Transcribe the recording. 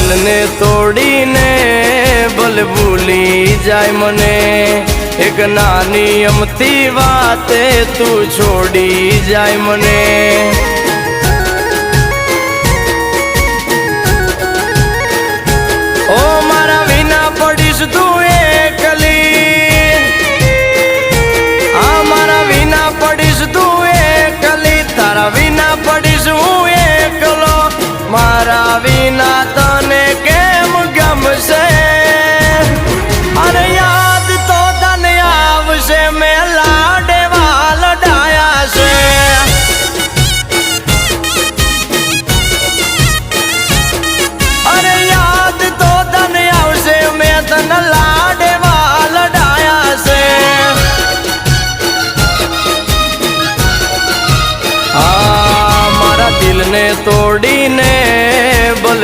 દિલને તોડીને ભલે ભૂલી જાય મને, એક નાની અમથી વાતે તું છોડી જાય મને। ઓ મારા વિના પડીશ તું એકલી, આ મારા વિના પડીશ તું એકલી, તારા વિના પડીશ હું એકલો, મારા વિના